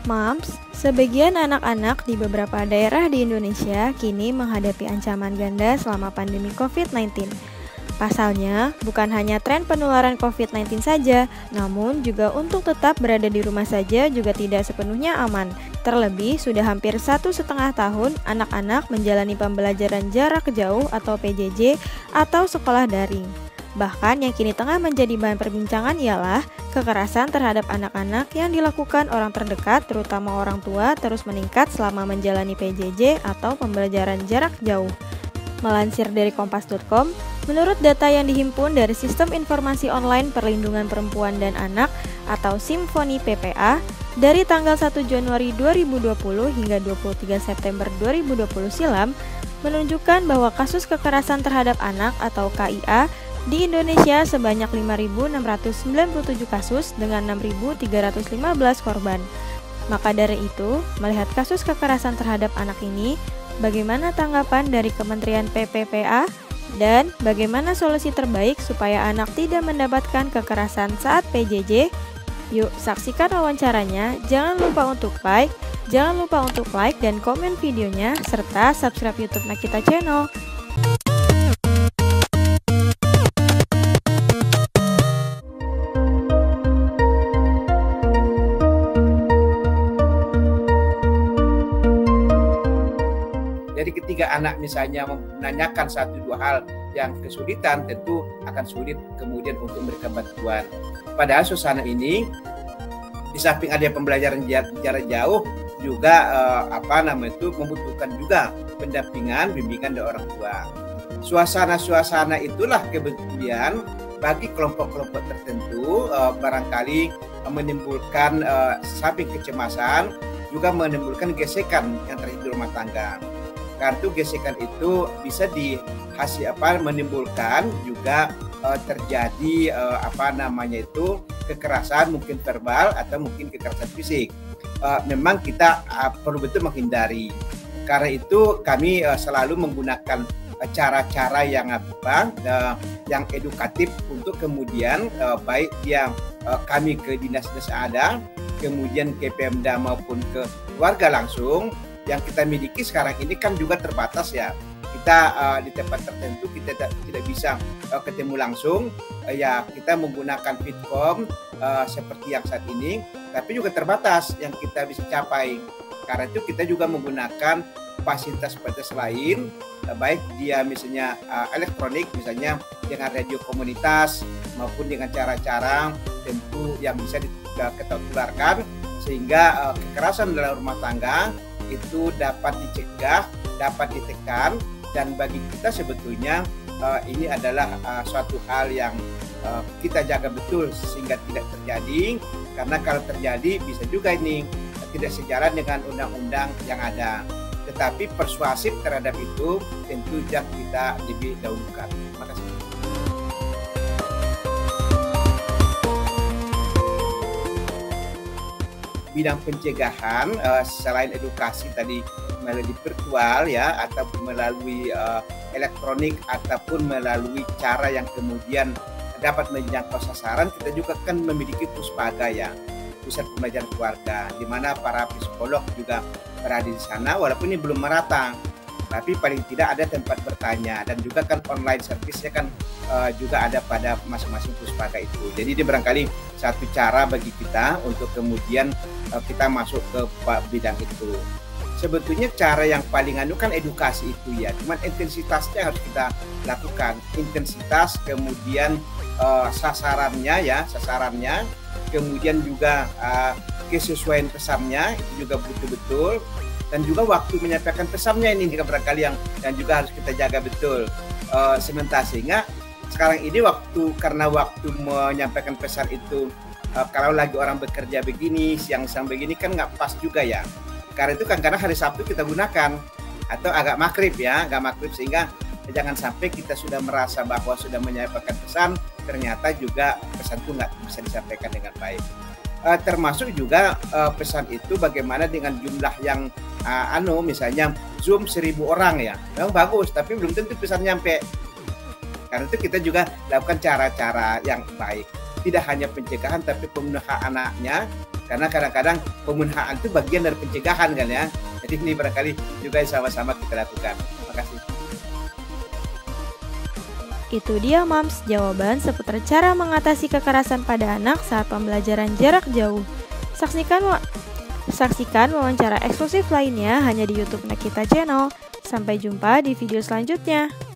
Moms, sebagian anak-anak di beberapa daerah di Indonesia kini menghadapi ancaman ganda selama pandemi COVID-19. Pasalnya, bukan hanya tren penularan COVID-19 saja, namun juga untuk tetap berada di rumah saja juga tidak sepenuhnya aman. Terlebih, sudah hampir 1,5 tahun anak-anak menjalani pembelajaran jarak jauh atau PJJ atau sekolah daring. Bahkan yang kini tengah menjadi bahan perbincangan ialah kekerasan terhadap anak-anak yang dilakukan orang terdekat, terutama orang tua, terus meningkat selama menjalani PJJ atau pembelajaran jarak jauh. Melansir dari kompas.com, menurut data yang dihimpun dari Sistem Informasi Online Perlindungan Perempuan dan Anak atau Simfoni PPA, dari tanggal 1 Januari 2020 hingga 23 September 2020 silam, menunjukkan bahwa kasus kekerasan terhadap anak atau KIA di Indonesia sebanyak 5.697 kasus dengan 6.315 korban. Maka dari itu, melihat kasus kekerasan terhadap anak ini, bagaimana tanggapan dari Kementerian PPPA dan bagaimana solusi terbaik supaya anak tidak mendapatkan kekerasan saat PJJ? Yuk saksikan wawancaranya. Jangan lupa untuk like dan komen videonya serta subscribe YouTube Nakita Channel. Jadi ketika anak misalnya menanyakan satu dua hal yang kesulitan, tentu akan sulit kemudian untuk memberikan bantuan. Padahal suasana ini, di samping ada pembelajaran jarak jauh, juga membutuhkan juga pendampingan, bimbingan dari orang tua. Suasana itulah kemudian bagi kelompok-kelompok tertentu barangkali menimbulkan samping kecemasan, juga menimbulkan gesekan yang terjadi di rumah tangga. Karena itu gesekan itu bisa menimbulkan juga terjadi kekerasan mungkin verbal atau mungkin kekerasan fisik. Memang kita perlu betul menghindari. Karena itu kami selalu menggunakan cara-cara yang edukatif untuk kemudian baik dia kami ke dinas-dinas ada, kemudian ke Pemda maupun ke warga langsung. Yang kita miliki sekarang ini kan juga terbatas ya. Kita di tempat tertentu kita tidak bisa ketemu langsung. Ya kita menggunakan Fitcom seperti yang saat ini, tapi juga terbatas yang kita bisa capai. Karena itu kita juga menggunakan fasilitas lain, baik dia misalnya elektronik, misalnya dengan radio komunitas maupun dengan cara-cara tentu yang bisa kita tularkan sehingga kekerasan dalam rumah tangga itu dapat dicegah, dapat ditekan, dan bagi kita sebetulnya ini adalah suatu hal yang kita jaga betul sehingga tidak terjadi, karena kalau terjadi bisa juga ini tidak sejalan dengan undang-undang yang ada. Tetapi persuasif terhadap itu tentu yang kita lebih dahulukan. Terima kasih. Bidang pencegahan selain edukasi tadi melalui virtual ya, atau melalui elektronik ataupun melalui cara yang kemudian dapat menjangkau sasaran, kita juga kan memiliki puspaga ya, pusat pembelajaran keluarga, di mana para psikolog juga berada di sana walaupun ini belum merata, tapi paling tidak ada tempat bertanya, dan juga kan online service-nya kan juga ada pada masing-masing puspaga itu. Jadi ini barangkali satu cara bagi kita untuk kemudian kita masuk ke bidang itu. Sebetulnya cara yang paling kan edukasi itu ya, cuman intensitasnya harus kita lakukan. Intensitas, kemudian sasarannya, kemudian juga kesesuaian pesannya itu juga betul-betul, dan juga waktu menyampaikan pesannya ini juga barangkali yang juga harus kita jaga betul. Sementara sehingga sekarang ini karena waktu menyampaikan pesan itu kalau lagi orang bekerja begini, siang-siang begini kan nggak pas juga ya. Karena itu kan karena hari Sabtu kita gunakan atau agak maghrib sehingga jangan sampai kita sudah merasa bahwa sudah menyampaikan pesan, ternyata juga pesan itu nggak bisa disampaikan dengan baik. Termasuk juga pesan itu bagaimana dengan jumlah yang misalnya Zoom 1.000 orang ya, memang bagus, tapi belum tentu pesan nyampe. Karena itu kita juga lakukan cara-cara yang baik. Tidak hanya pencegahan, tapi pemenuhan anaknya, Karena kadang-kadang pemenuhan itu bagian dari pencegahan kan ya. Jadi ini barangkali juga sama-sama kita lakukan. Terima kasih. Itu dia Moms, jawaban seputar cara mengatasi kekerasan pada anak saat pembelajaran jarak jauh. Saksikan wawancara eksklusif lainnya hanya di YouTube Nakita Channel. Sampai jumpa di video selanjutnya.